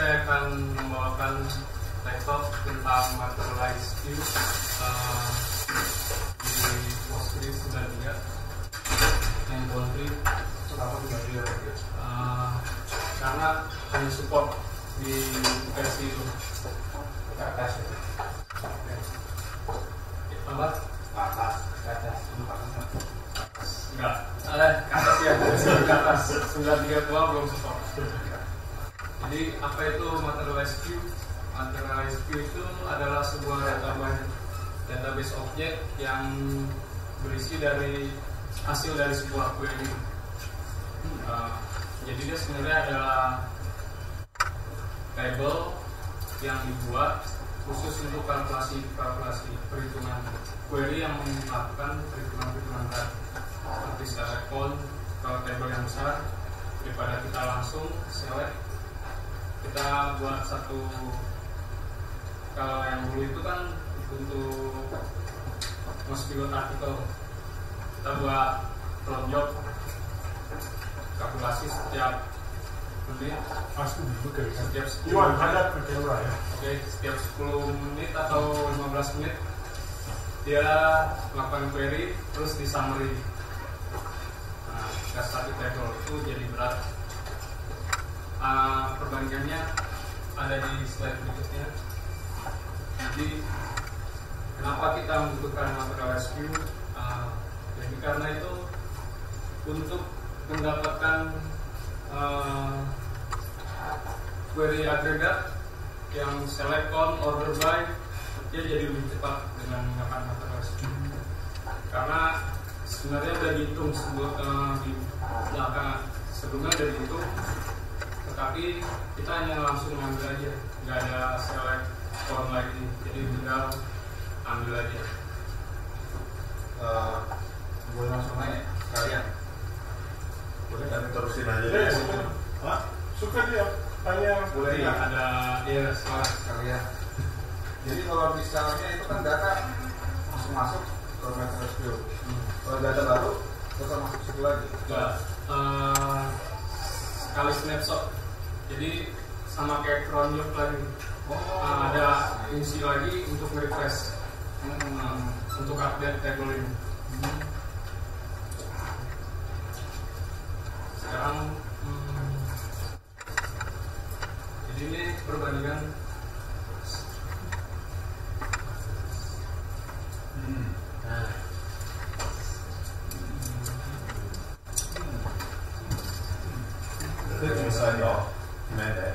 saya akan membawakan laptop tentang materialized view di Postgres 93 yang Boundary. Kenapa tidak dia? Karena hanya support di versi itu. Ke atas ya? Apa? Ke atas. Enggak, ke atas ya, ke atas 93 belum support. Jadi apa itu materialized view? Materialized view itu adalah sebuah database objek yang berisi dari hasil dari sebuah query. Jadi dia sebenarnya adalah table yang dibuat khusus untuk kalkulasi perhitungan query yang melakukan perhitungan tadi. Seperti select count kalau table yang besar, daripada kita langsung select, kita buat satu. Kalau yang dulu itu kan untuk most pivot article, kita buat from job kalkulasi setiap menit, setiap 10 menit. Oke, setiap 10 menit atau 15 menit dia melakukan query terus di summary. Nah, jika satu table itu jadi berat. Perbandingannya ada di slide berikutnya. Jadi kenapa kita membutuhkan materialized view? Jadi karena itu untuk mendapatkan query agregat yang select count, order by, dia jadi lebih cepat dengan menggunakan materialized view. Karena sebenarnya udah dihitung di belakang, sebelumnya udah dihitung, tetapi kita hanya langsung ambil aja, nggak ada select count lagi, jadi tinggal ambil aja. Boleh langsung nanya sekalian. Boleh kami terusin aja. Hah? Suka dia tanya. Boleh ya? Ada soal Sekalian. Jadi kalau misalnya itu kan data langsung masuk ke materialized view. Kalau data baru tetap masuk situ lagi. Enggak, sekali snapshot. Jadi sama kayak cron job lagi. Ada fungsi lagi untuk refresh, untuk update table ini. Sekarang jadi ini perbandingan Itu misalnya gimana?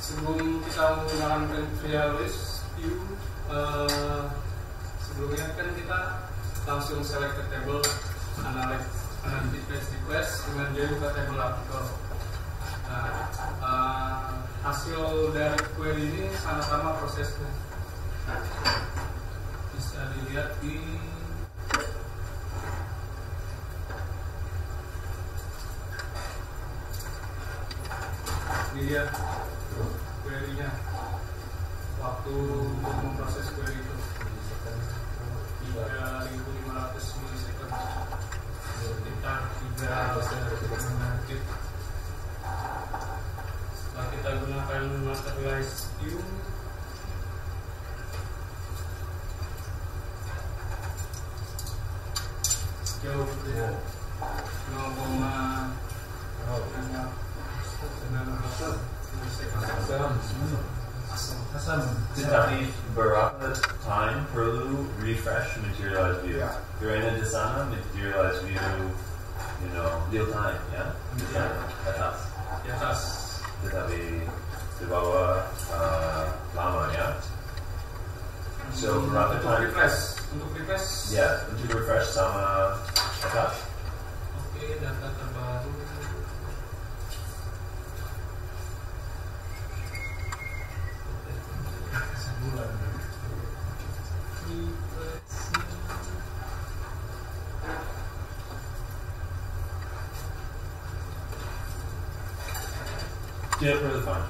sebelum kita menggunakan materialized view, sebelumnya kan kita langsung select ke table, analytics request dengan dia buka table artikel. Nah, hasil dari query ini sama-sama prosesnya. Bisa dilihat di dia query-nya, waktu untuk memproses query itu 3.500 milisecond, sekitar 3 detik. Setelah kita gunakan materialized view, jauh ya, 0,9 Tetapi berapa time perlu refresh materialized view? Karena di sana materialized view, real time, ya? Di atas. Tetapi di bawah lama, ya? So berapa time? Untuk refresh. Ya, untuk refresh sama atas. Oke, data terbaru. Yeah, really fine.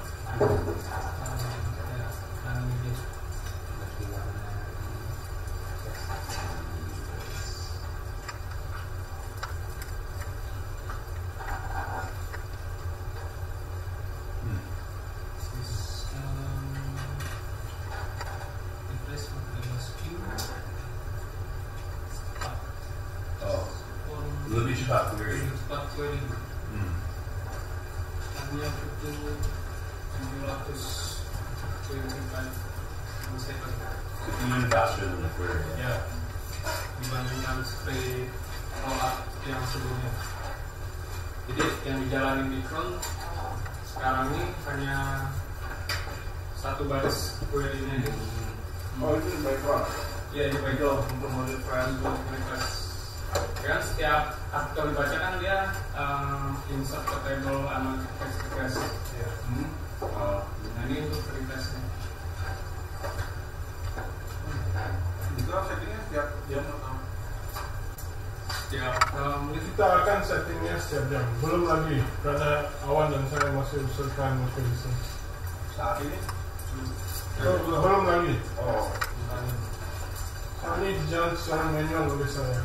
lebih cepat query. Hanya butuh 700 query per second. It's even faster than the query. Ya, dibandingkan speed rollup yang sebelumnya. Jadi yang dijalani di front sekarang ini hanya satu baris query-nya ini. Oh, itu by front. Ya, di background untuk model front untuk request. Kan setiap artikel dibaca kan dia insert ke table analytic text request. Iya. Nah ini untuk requestnya. Itu settingnya setiap jam atau? Setiap menit Kita akan settingnya setiap jam. Belum lagi karena Awan dan saya masih usulkan mechanism. Saat ini? Belum lagi. Oh. Saat ini dijalan secara manual oleh saya.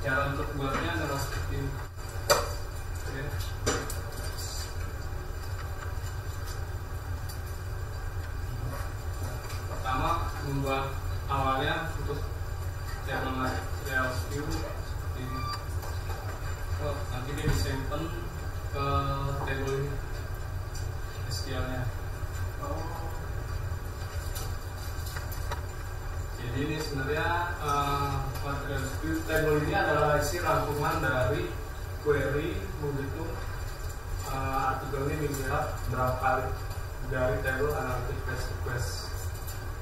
Cara untuk buatnya adalah seperti ini. Oke. Pertama membuat awalnya untuk table materials view seperti ini. Oh, nanti dia disimpan ke table ini SQL-nya. Jadi ini sebenarnya material view table ini adalah isi rangkuman dari query menghitung artikel ini dilihat berapa kali dari table analytic text request.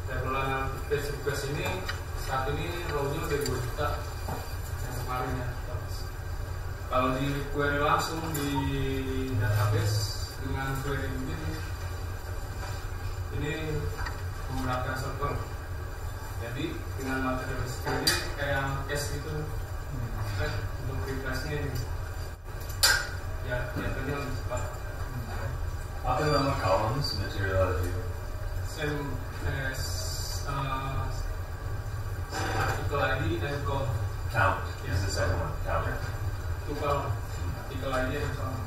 Table analytic text request ini saat ini row-nya udah 2 juta yang kemarin ya. Kalau di query langsung di database dengan query ini menggunakan server. Jadi dengan material ini kayak cache gitu, kan untuk refreshnya ini ya jatuhnya lebih cepat. Apa nama columns material view? Same as article ID dan code. Count is the second one. Count. Itu kalau article ID dan code.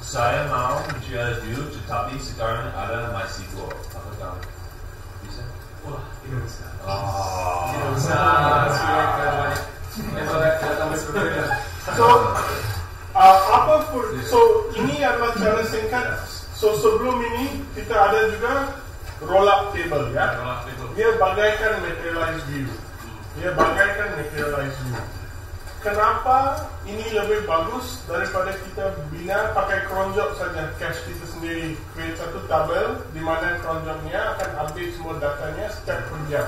Saya mau material view, tetapi sekarang ada MySQL. Apa kamu bisa? Wah, tidak bisa. Oh. Tidak bisa. Database berbeda. So ini adalah cara singkat. So sebelum ini kita ada juga roll up table ya. Dia bagaikan materialized view. Kenapa ini lebih bagus daripada kita bina pakai cron job saja? Cache kita sendiri create satu tabel di mana cron jobnya akan update semua datanya setiap per jam.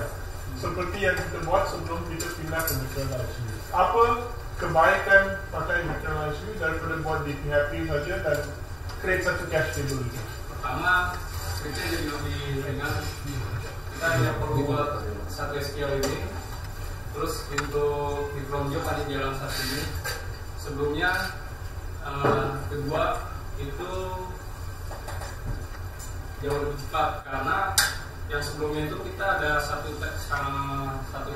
Seperti yang kita buat sebelum kita pindah ke materialized view. Apa kebaikan pakai materialized view daripada buat di PHP saja dan create satu cache table itu? Pertama, scriptnya jadi lebih ringan. Kita hanya perlu buat satu SQL ini. Terus untuk di cron job hanya jalan satu ini. Sebelumnya kedua itu jauh lebih cepat karena yang sebelumnya itu kita ada satu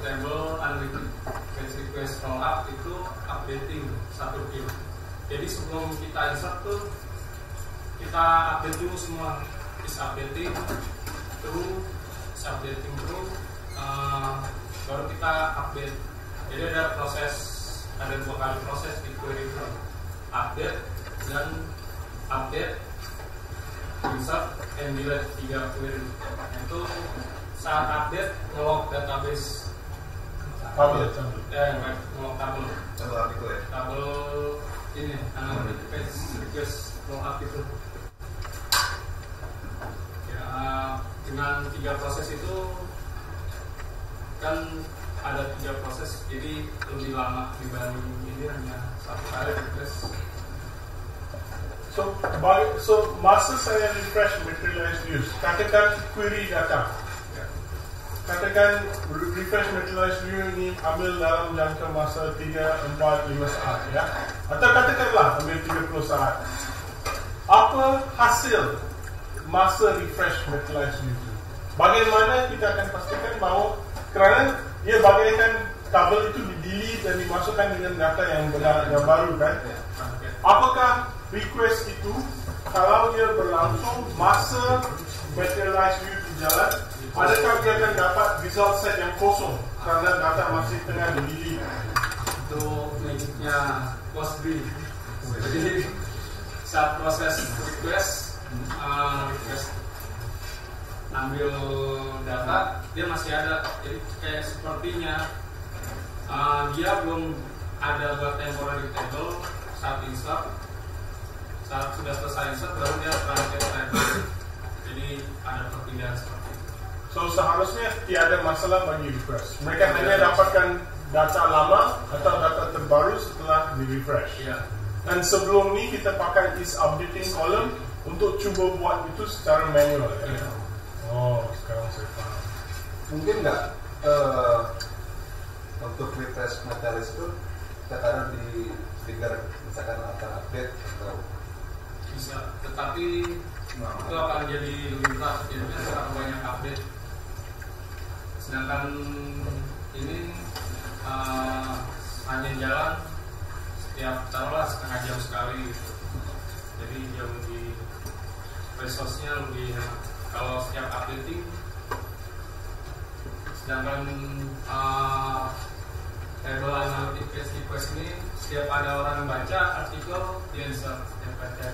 table analytic text request roll up itu updating satu view. Jadi sebelum kita insert tuh kita update dulu semua, is updating through, baru kita update. Jadi ada dua kali proses di query itu, update dan update, insert, and delete 3 query. Itu saat update ngelog database, ngelog tabel artikel ya. Tabel ini analytic text request roll up itu. Ya, dengan 3 proses itu kan ada 3 proses, jadi lebih lama dibanding ini hanya 1 kali request. So masa saya refresh materialized views, katakan query data. Katakan refresh materialized view ini ambil dalam jangka masa 3, 4, 5 saat ya. Atau katakanlah ambil 30 saat. Apa hasil masa refresh materialized view itu? Bagaimana kita akan pastikan bahawa kerana dia bagaikan tabel itu di-delete dan dimasukkan dengan data yang benar, yang baru kan? Apakah request itu kalau dia berlangsung masa materialized view itu jalan adakah dia akan dapat result set yang kosong karena data masih tengah di-delete? Itu magicnya Postgre. Jadi saat proses request ambil data, dia masih ada. Jadi kayak sepertinya dia belum ada buat temporary table saat insert. Saat sudah selesai insert baru dia translate table. Jadi ada perpindahan seperti itu. So seharusnya tiada masalah bagi request. Mereka hanya dapatkan data lama atau data terbaru setelah di refresh. Iya. Dan sebelum ini kita pakai is updating column untuk cuba buat itu secara manual. Ya? Iya. Oh, sekarang saya paham. Mungkin nggak untuk refresh materialis itu kita taruh di trigger misalkan akan update atau Bisa, tetapi itu akan jadi lebih berat. Jadinya terlalu banyak update. Sedangkan ini hanya jalan setiap taruhlah setengah jam sekali gitu. Jadi jauh lebih resource-nya lebih hemat. Kalau setiap updating, sedangkan table analytics request ini setiap ada orang baca artikel dia insert, setiap baca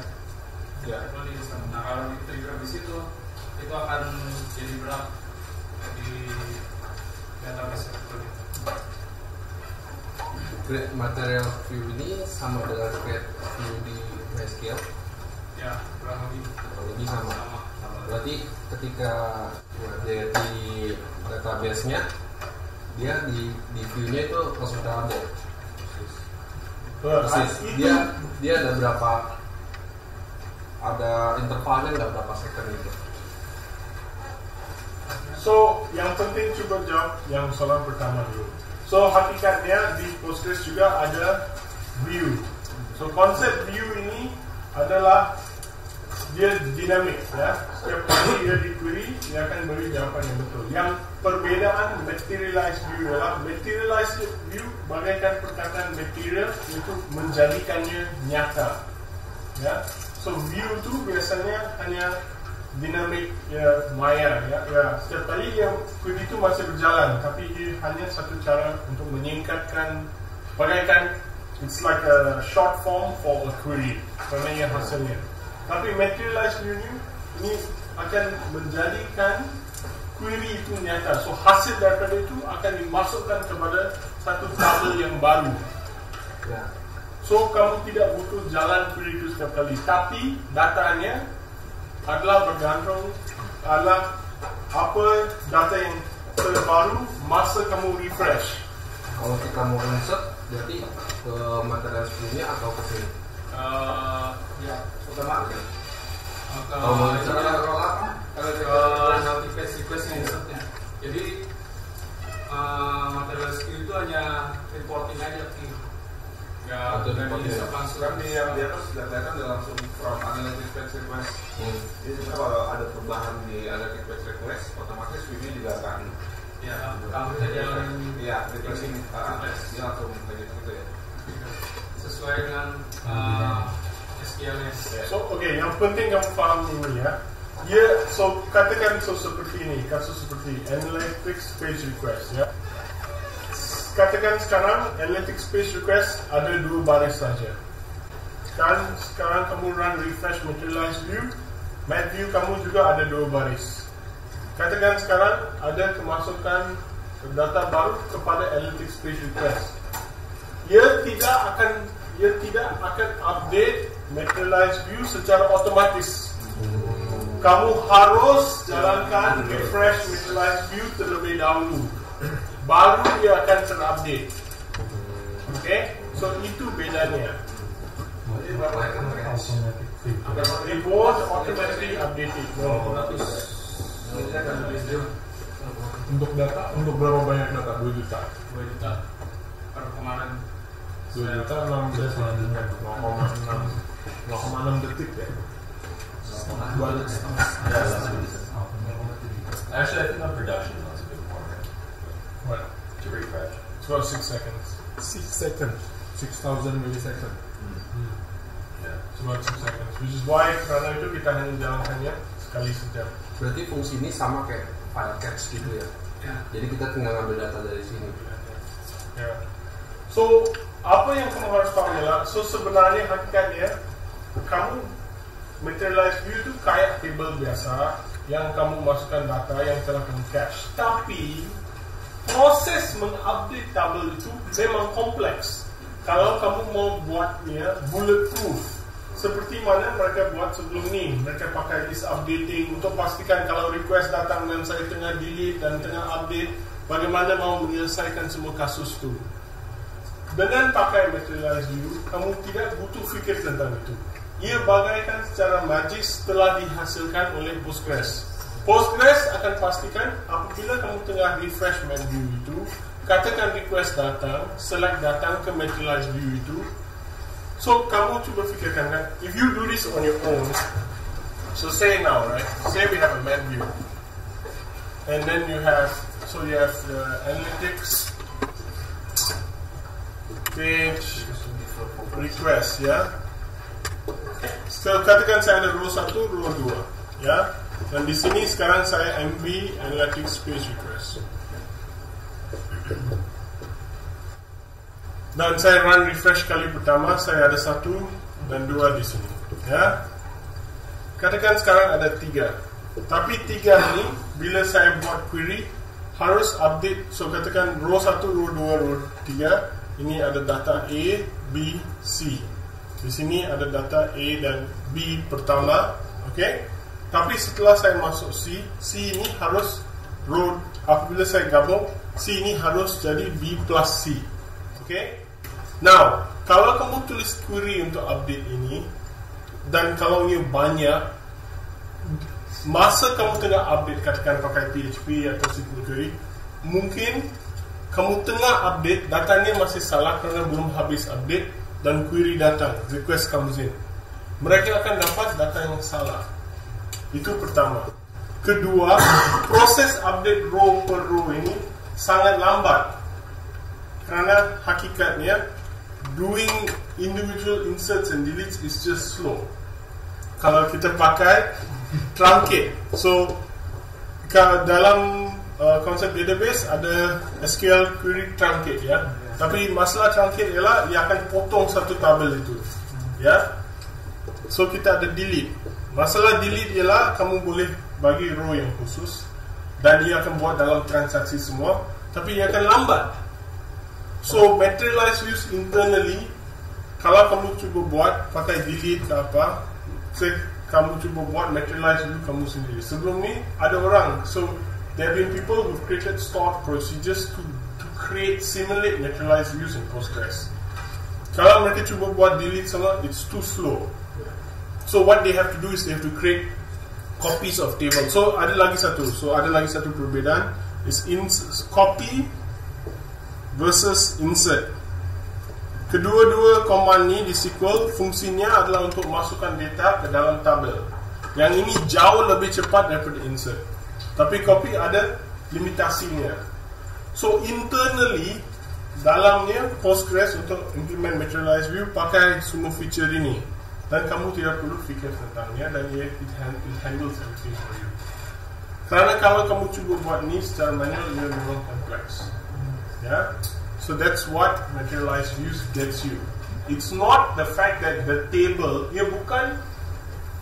artikel dia insert. Nah kalau di trigger di situ itu akan jadi berat di database artikel itu. Create material view ini sama dengan create view di MySQL? Ya kurang lebih sama. Berarti ketika dia di database-nya, dia di view-nya itu langsung terupdate. Persis. Dia ada berapa? Ada intervalnya nggak berapa second itu? So yang penting coba jawab yang soalan pertama dulu. So hakikatnya di Postgres juga ada view. So konsep view ini adalah dia dinamik ya. Setiap kali dia di query dia akan beri jawaban yang betul. Yang perbedaan materialized view adalah materialized view bagaikan perkataan material itu menjadikannya nyata. Ya. So view itu biasanya hanya dinamik ya maya ya. Setiap kali yang query itu masih berjalan tapi dia hanya satu cara untuk menyingkatkan bagaikan it's like a short form for a query karena yang hasilnya. Tapi materialized view ini akan menjadikan query itu nyata. So hasil daripada itu akan dimasukkan kepada satu tabel yang baru. Ya. So kamu tidak butuh jalan query itu setiap kali. Tapi datanya adalah bergantung adalah apa data yang terbaru masa kamu refresh. Kalau kita mau insert, berarti ke material view-nya atau ke sini? Ya, utama Kalau mau insert roll up notification request yang insertnya. Jadi material skill itu hanya reporting aja sih. Nggak insert langsung. kan di yang di atas sudah kelihatan udah langsung from analytics fetch request. Jadi kalau ada perubahan di analytics fetch request, otomatis view-nya juga akan Ya, kalau kita jalan refreshing dia langsung kayak gitu ya. sesuai dengan SQL-nya. So yang penting kamu paham ini ya. So katakan seperti ini, kasus seperti analytics page request ya. Katakan sekarang analytics page request ada 2 baris saja. Dan sekarang kamu run refresh materialized view, mat view kamu juga ada 2 baris. Katakan sekarang ada kemasukan data baru kepada analytics page request. Ia tidak akan update materialized view secara otomatis. Kamu harus jalankan refresh materialized view terlebih dahulu. Baru dia akan terupdate. Okay? So itu bedanya. It was automatically updated. Untuk data, untuk berapa banyak data? 2 juta. 2 juta per kemarin. 2 juta 6 detik ya. Actually, I think on production that's a bit more, right? What? To refresh. It's about 6 seconds. 6 seconds. 6,000 milliseconds. Yeah. It's about 6 seconds. Which is why karena itu kita hanya jalankannya sekali sejam. Berarti fungsi ini sama kayak file cache gitu ya. Ya. Jadi kita tinggal ngambil data dari sini. Ya. So, apa yang kamu harus tahu ialah, so sebenarnya hakikatnya kamu materialized view itu kayak table biasa yang kamu masukkan data yang telah kamu cache. Tapi proses mengupdate tabel itu memang kompleks. Kalau kamu mau buatnya bulletproof, seperti mana mereka buat sebelum ni, mereka pakai list updating untuk pastikan kalau request datang dan saya tengah delete dan tengah update, bagaimana mau menyelesaikan semua kasus itu. Dengan pakai materialized view, kamu tidak butuh fikir tentang itu. Ia bagaikan secara magis telah dihasilkan oleh Postgres. Postgres akan pastikan apabila kamu tengah refresh main view itu, katakan request datang, select datang ke materialized view itu. So kamu cuba fikirkan kan, if you do this on your own, so say now, right? Say we have a main view, and then you have the analytics page request, ya. So katakan saya ada row 1, row 2, ya. Dan di sini sekarang saya MV analytics page request. Dan saya run refresh kali pertama, saya ada 1 dan 2 di sini, ya. Katakan sekarang ada 3. Tapi 3 ini bila saya buat query harus update. So katakan row 1, row 2, row 3, ini ada data A, B, C. Di sini ada data A dan B pertama, okay? Tapi setelah saya masuk C ini harus row, apabila saya gabung, C ini harus jadi B plus C, okay? Now, kalau kamu tulis query untuk update ini, dan kalau ini banyak, masa kamu tengah update, katakan pakai PHP atau SQL query, mungkin kamu tengah update, datanya masih salah kerana belum habis update, dan query datang, request comes in. Mereka akan dapat data yang salah. Itu pertama. Kedua, proses update row per row ini sangat lambat. Kerana hakikatnya, doing individual inserts and deletes is just slow. Kalau kita pakai truncate, so dalam konsep database ada SQL query truncate, ya. Tapi masalah truncate ialah ia akan potong satu tabel itu, ya. So kita ada delete. Masalah delete ialah kamu boleh bagi row yang khusus dan ia akan buat dalam transaksi semua, tapi ia akan lambat. So materialized views internally, kalau kamu cuba buat pakai delete ke apa, kamu cuba buat materialized view kamu sendiri. Sebelum ni ada orang, so there have been people who created stored procedures to create simulate materialized views in Postgres. Kalau mereka cuba buat delete semua, it's too slow. So what they have to do is they have to create copies of table. So ada lagi satu perbedaan is copy versus insert. Kedua-dua command ni di SQL fungsinya adalah untuk masukkan data ke dalam tabel. Yang ini jauh lebih cepat daripada insert. Tapi copy ada limitasinya. So internally dalamnya Postgres untuk implement materialized view pakai semua feature ini. Dan kamu tidak perlu fikir tentangnya, dan it handles everything for you. Kerana kalau kamu cuba buat ni secara manual, ia memang kompleks. Yeah? So that's what materialized views gets you. It's not the fact that the table, ia bukan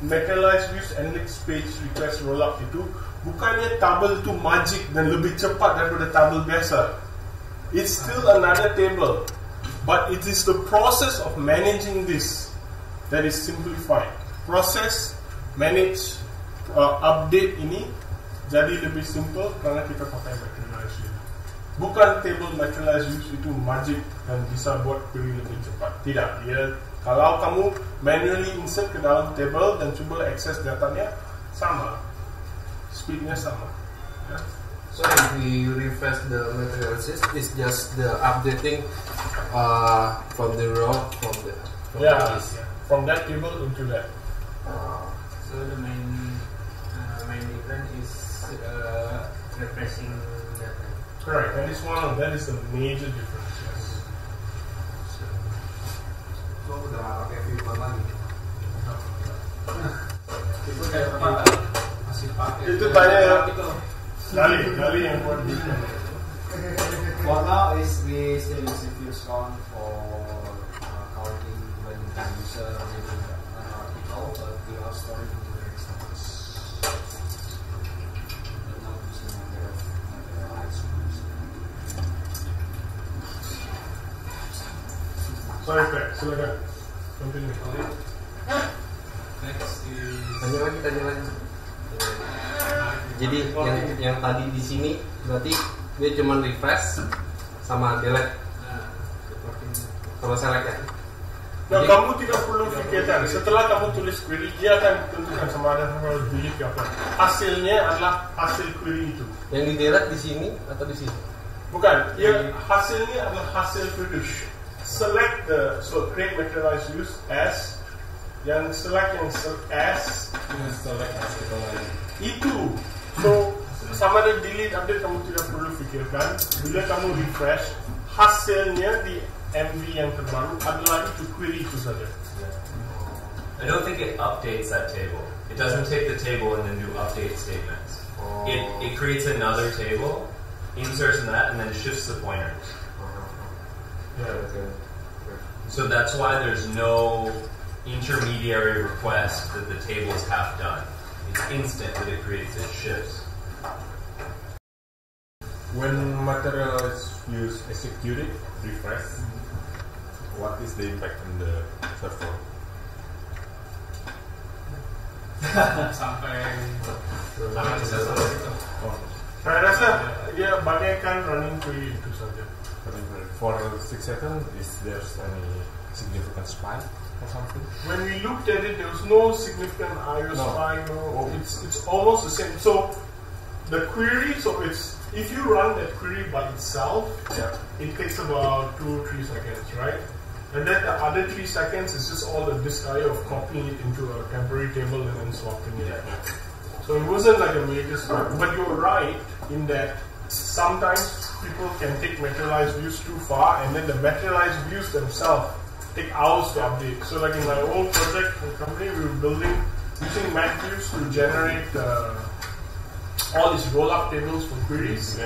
materialized views analytics page request rollup itu, bukannya tabel itu magic dan lebih cepat daripada tabel biasa. It's still another table, but it is the process of managing this that is simplified. Proses manage update ini jadi lebih simple kerana kita pakai materialized view. Bukan table materialized view itu magic dan bisa buat query lebih cepat. Tidak. Kalau kamu manually insert ke dalam table dan cuba access datanya, sama, speednya sama. Ya. So if we refresh the materialized, it's just the updating from the row from that table into that. So the main difference is refreshing data. Correct. That is a major difference. Yes. So udah nggak pakai filter lagi. Itu kayak apa? Masih pakai. Itu tanya ya. Gali yang buat deepline. For now is we still using views count for counting when the user reading an article, but we are storing into the examples. But not using materialized views. Sorry, Pak. Silakan. Continue. Next is Tanya lagi. Jadi yang tadi di sini berarti dia cuma refresh sama delete sama select ya. Nah, kamu tidak perlu pikirkan. Setelah kamu tulis query, dia akan tentukan sama ada harus delete apa. Hasilnya adalah hasil query itu. Yang di delete di sini atau di sini? Bukan, ya hasilnya adalah hasil query. Select the create materialized use as yang select as itu. So sama ada delete update kamu tidak perlu pikirkan. Bila kamu refresh, hasilnya di MV yang terbaru adalah itu query itu saja. I don't think it updates that table. It doesn't take the table and then do update statements. It creates another table, inserts in that, and then shifts the pointers. So that's why there's no intermediary request that the table is half done. It's instant that it creates, it shifts. When materialized views executed, refresh, what is the impact on the server? sampai selesai itu. Saya rasa dia bagaikan running query itu saja. For 6 seconds, is there any significant spike or something? When we looked at it, there was no significant IO spike. No, it's almost the same. So the query, if you run that query by itself, it takes about 2-3 seconds, right? And then the other 3 seconds is just all the disk IO of copying it into a temporary table and then swapping it. So it wasn't like a major spike. But you're right in that sometimes people can take materialized views too far, and then the materialized views themselves take hours to update. So like in my old project in the company, we were building using MatViews to generate all these roll-up tables for queries,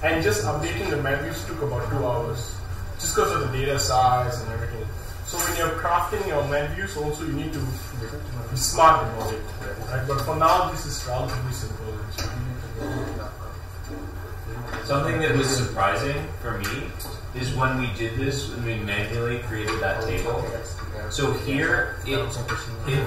and just updating the MatViews took about 2 hours, just because of the data size and everything. So when you're crafting your MatViews, also you need to be smart about it. Right? But for now, this is relatively simple. Something that was surprising for me is when we did this, when we manually created that table. So here, it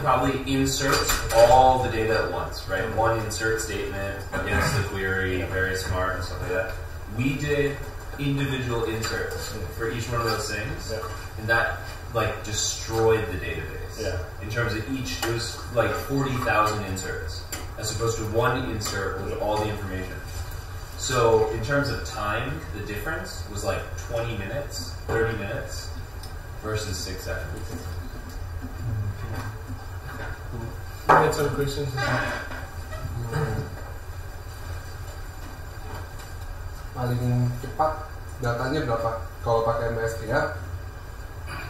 probably inserts all the data at once, right? One insert statement against the query, very smart and stuff like that. We did individual inserts for each one of those things, and that like destroyed the database. In terms of each, it was like 40,000 inserts, as opposed to one insert with all the information. So in terms of time, the difference was like 20 minutes, 30 minutes versus 6 seconds. You had some questions? Paling cepat datanya berapa? Kalau pakai MSTR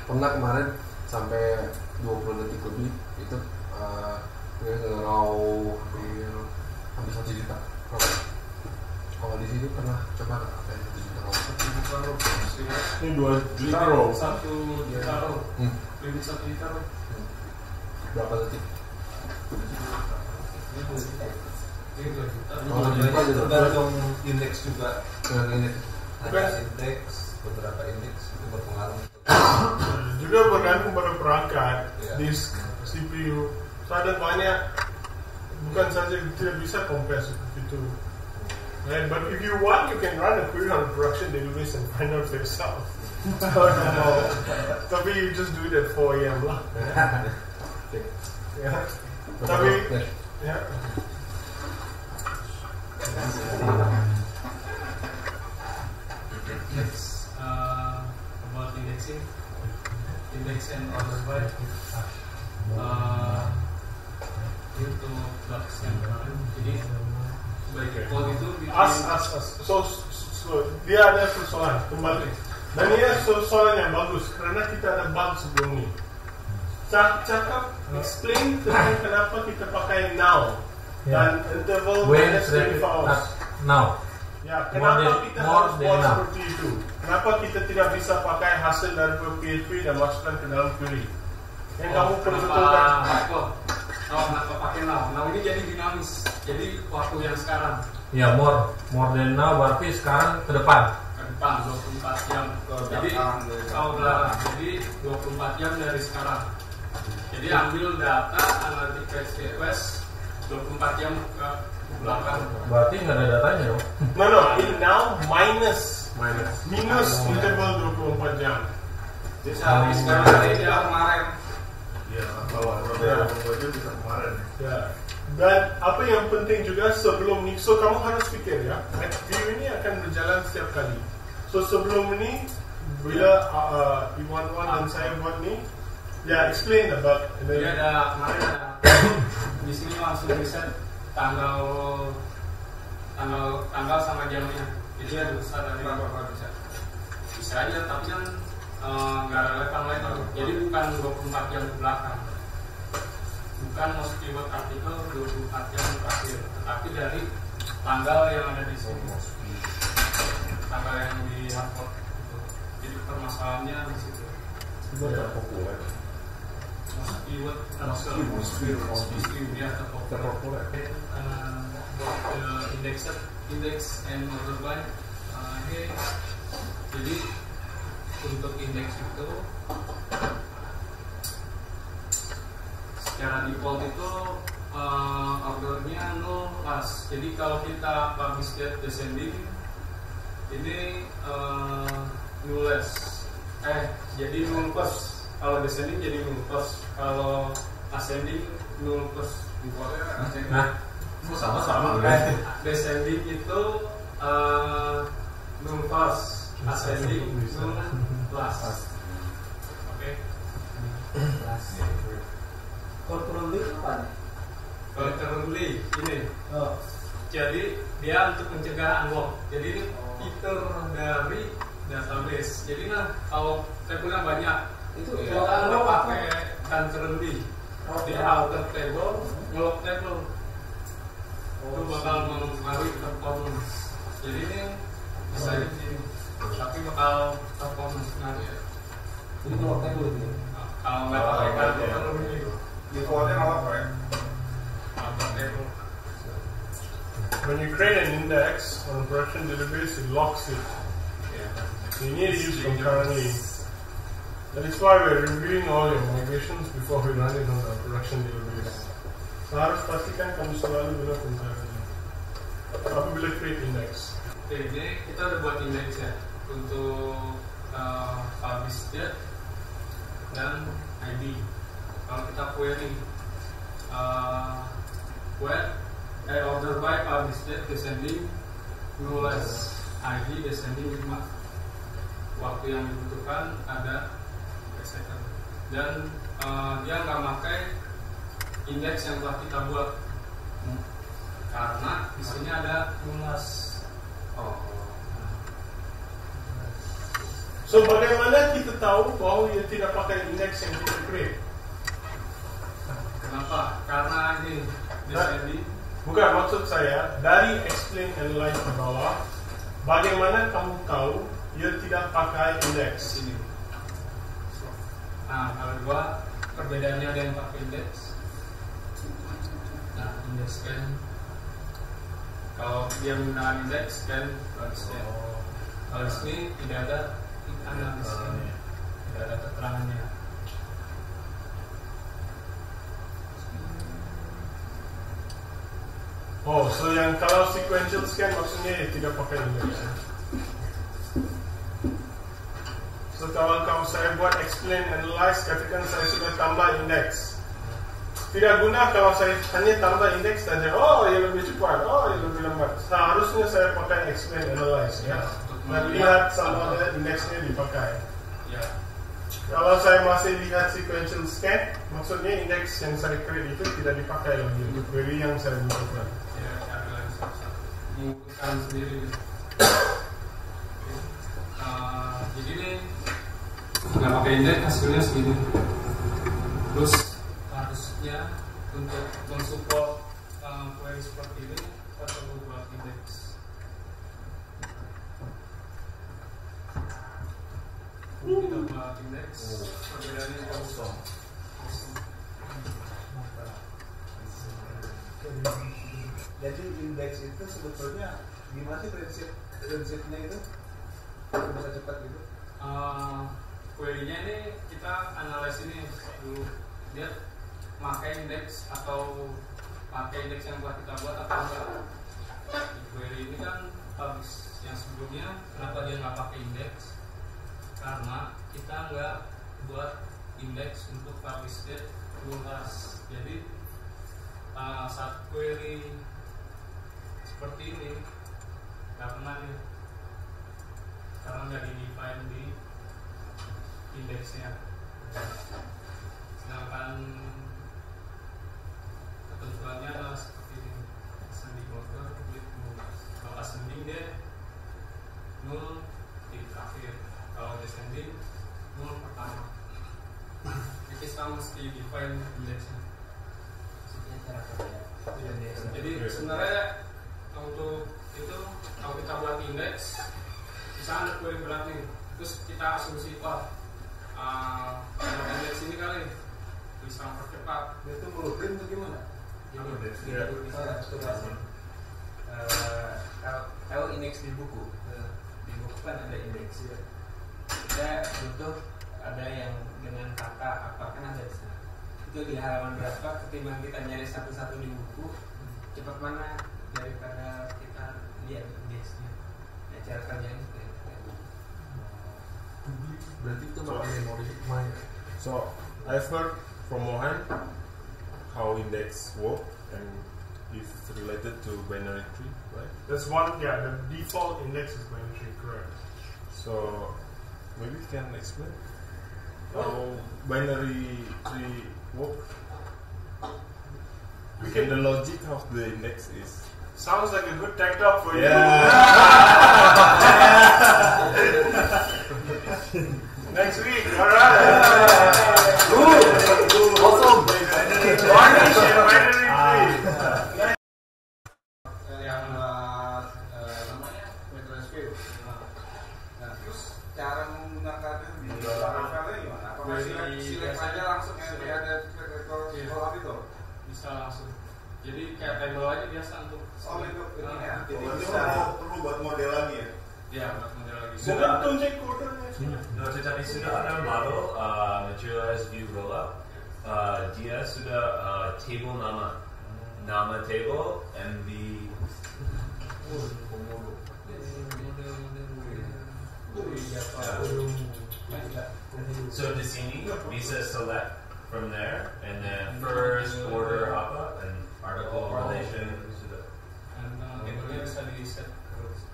pernah kemarin sampai 20 detik lebih itu hampir 1 juta. Kalau di sini pernah coba nggak apa yang 1 juta row? Ini 2 juta row. 1 juta row. Lebih 1 juta row. Berapa detik? Ini 2 juta. Tergantung indeks juga. Ini Ada indeks, beberapa indeks itu berpengaruh. Juga bergantung pada perangkat, disk, CPU. So ada banyak, bukan saja tidak bisa kompres itu. Right? But if you want, you can run a query on a production database and find out for yourself. Tapi you just do it at 4 AM lah. Tapi, Next, about indexing, index and order by itu box yang kemarin. Jadi by default itu So dia ada persoalan kembali. Dan ini persoalan yang bagus karena kita ada bug sebelum ini. Cakap explain tentang kenapa kita pakai now dan interval when minus 24 hours. now. Ya, More kenapa than- kita more harus than buat enough. seperti itu? Kenapa kita tidak bisa pakai hasil dari PHP dan masukkan ke dalam query? Yang kamu perlu betulkan. Kenapa pakai now? Now ini jadi dinamis. Jadi waktu yang sekarang Ya, more than now berarti sekarang ke depan. ke depan 24 jam. Jadi jadi 24 jam dari sekarang. Jadi ambil data analytics request 24 jam ke belakang. Berarti nggak ada datanya dong. No, in now minus minus interval 24 jam. Jadi sekarang hari ini kemarin. ya kalau ada baju bisa kemarin Ya. Dan apa yang penting juga sebelum ini, so kamu harus pikir ya, view ini akan berjalan setiap kali. So sebelum ini, bila Iwan dan saya buat ini, ya explain about. Jadi ada kemarin ada di sini langsung riset tanggal sama jamnya. Jadi ada besar dari berapa bisa aja, tapi kan nggak relevan lagi. Jadi bukan 24 jam ke belakang, bukan most keyword artikel 24 jam terakhir, tetapi dari tanggal yang ada di sini, tanggal yang di upload itu. Jadi permasalahannya di situ. populer Most keyword artikel dia terpopuler. Index and order by ini. Jadi untuk indeks itu secara default itu ordernya null plus. Jadi kalau kita publish date descending ini nullless. Jadi null plus. Kalau descending jadi null plus. Kalau ascending null plus. Nah, sama Descending itu null plus. Ascending null plus. Oke. Currently apa nih? Currently ini. Oh. Jadi dia untuk mencegah unlock. Jadi ini fitur dari database. Jadi kalau tabelnya banyak Itu kita nggak pakai currently. Di outer table, ngelock table. Itu bakal mempengaruhi performance. Jadi ini bisa di sini. Tapi bakal performance nanti. Jadi ngelock table itu. Kalau nggak pakai currently, Defaultnya apa ya? outer table. When you create an index on a production database, it locks it. So you need to use concurrently. That is why we're reviewing all your migrations before we run it on the production database. So harus pastikan kamu selalu guna concurrently. Apabila create index. Oke, ini kita udah buat index ya untuk publish date dan ID. Kalau kita query order by publish date descending nullless, ID descending 5. Waktu yang dibutuhkan ada 3 second. Dan dia nggak pakai indeks yang telah kita buat karena di sini ada nullless. So bagaimana kita tahu bahwa dia tidak pakai index yang kita create? Kenapa? Karena ini descending. Bukan, maksud saya dari explain analyze ke bawah, bagaimana kamu tahu dia tidak pakai index? Sini. Nah, kalau dua perbedaannya ada yang pakai indeks. Nah, indeks kan. Kalau dia menggunakan indeks kan harusnya. Kalau di sini tidak ada analisnya, tidak ada keterangannya. Oh, so yang kalau sequential scan maksudnya ya tidak pakai index. So kalau saya buat explain analyze, katakan saya sudah tambah index. Tidak guna kalau saya hanya tambah indeks saja. Oh, yang lebih cepat. Oh, yang lebih lambat. Seharusnya saya pakai explain analyze ya. Dan lihat sama ada indeksnya dipakai. Ya. Kalau saya masih lihat sequential scan, maksudnya indeks yang saya create itu tidak dipakai lagi untuk query yang saya butuhkan. Ya, cari lagi satu-satu. Mengumpulkan sendiri. Jadi ini nggak pakai indeks hasilnya segini. Terus harusnya untuk mensupport query seperti ini kita perlu buat indeks. index perbedaannya kosong. Jadi indeks itu sebetulnya gimana sih prinsipnya itu? Bisa cepat gitu? Query-nya ini kita analis ini dulu, dia pakai indeks atau pakai indeks yang telah kita buat atau enggak. Di query ini kan publish yang sebelumnya, kenapa dia nggak pakai indeks? Karena kita nggak buat indeks untuk publish date luas. Jadi saat query seperti ini nggak pernah nih, karena nggak di-define di indeksnya. Sedangkan ketentuannya adalah seperti ini, ascending order with null. Kalau ascending dia null di terakhir, kalau descending null pertama. Jadi kita mesti define indeksnya. Jadi sebenarnya untuk itu kalau kita buat indeks, misalnya ada query berat nih, terus kita asumsi indeks ini kali bisa mempercepat. Itu merutin atau gimana? Kalau indeks di buku kan ada indeks. Kita butuh ada yang dengan kata apa kan ada di sana. Itu di halaman berapa ketimbang kita nyari satu-satu di buku, cepat mana daripada kita lihat indeksnya. Nah, cara kerjanya seperti itu. Berarti itu pakai memori main. So I've heard from Mohan how index work and it's related to binary tree, right? That's one. Yeah, the default index is binary tree, correct? So maybe you can explain how binary tree work and the logic of the index is. Sounds like a good tech talk for Yeah. you. Next week, all right. Awesome. Varnish and binary tree. Yang namanya MetroSQ. Nah, terus cara menggunakannya di dalamnya gimana? Apa select aja langsung yang ada kolom itu? Bisa langsung. Jadi kayak table aja biasa untuk Itu ini ya. Jadi bisa perlu buat model lagi ya? ya buat model lagi. Sudah tunjuk kodenya. No, tetapi sudah ada model materialized view rollup. Dia sudah table nama table MV. So di sini bisa select from there and then first order apa and article relation sudah. Dan tabelnya bisa di set terus.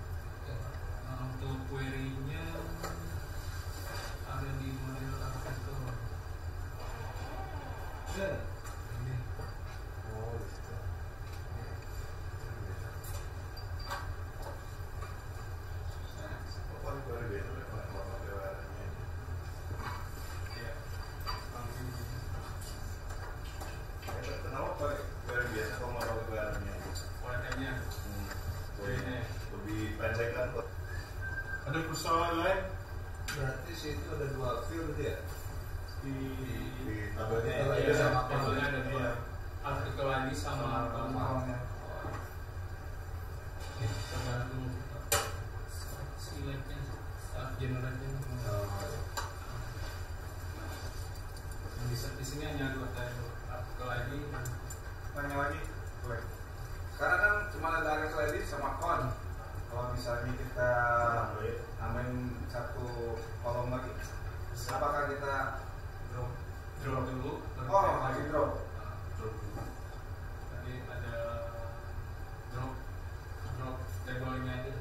Untuk query-nya ada di model artikel. Ini. Oh, gitu. Apa itu ada beda kalau model ini? Ya. Kenapa pakai biasa kalau mau pakai garamnya? Warnanya. Ini. Lebih pendek kan? Ada persoalan lain? Berarti situ ada dua view gitu ya? Di tabelnya Tabelnya ya. sama Tabelnya ada dua. Artikel lagi sama kolomnya. Tergantung selectnya saat generate yang bisa di sini hanya dua table artikel lagi. Tanya lagi, boleh. Sekarang kan cuma ada artikel lagi sama kon. Kalau misalnya kita nambahin satu kolom lagi, apakah kita Drop dulu. lagi drop? Drop dulu. Tadi ada drop table ini aja.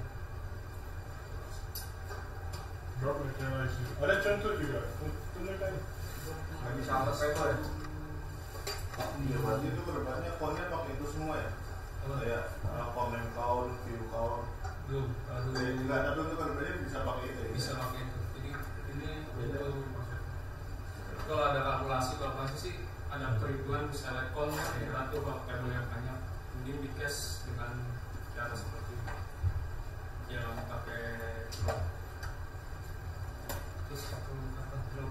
Drop materialized view. Ada contoh juga. Tunjukkan. Nggak bisa atas paper ya? Iya, berarti itu kedepannya konnya pakai itu semua ya? Kayak comment count, view count. Belum. Enggak, tapi untuk kedepannya bisa pakai itu ya? Bisa pakai itu. Jadi ini untuk kalau ada kalkulasi sih ada perhitungan bisa lihat kon atau kalau table yang banyak. Mending di cache dengan cara seperti ini. Jangan pakai drop. Terus satu kata drop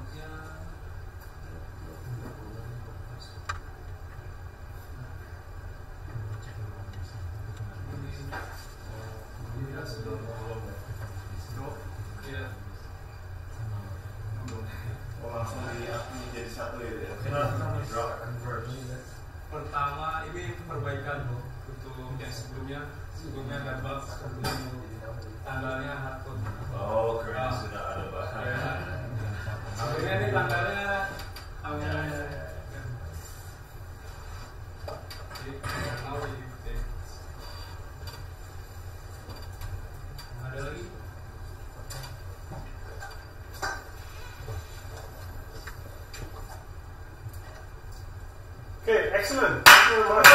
langsung jadi satu ya. Pertama ini perbaikan untuk yang sebelumnya ada bug, kemudian tanggalnya hardcode. Oh, karena sudah ada bahan. Akhirnya ini tanggalnya ada lagi. Okay, excellent. Thank you very much.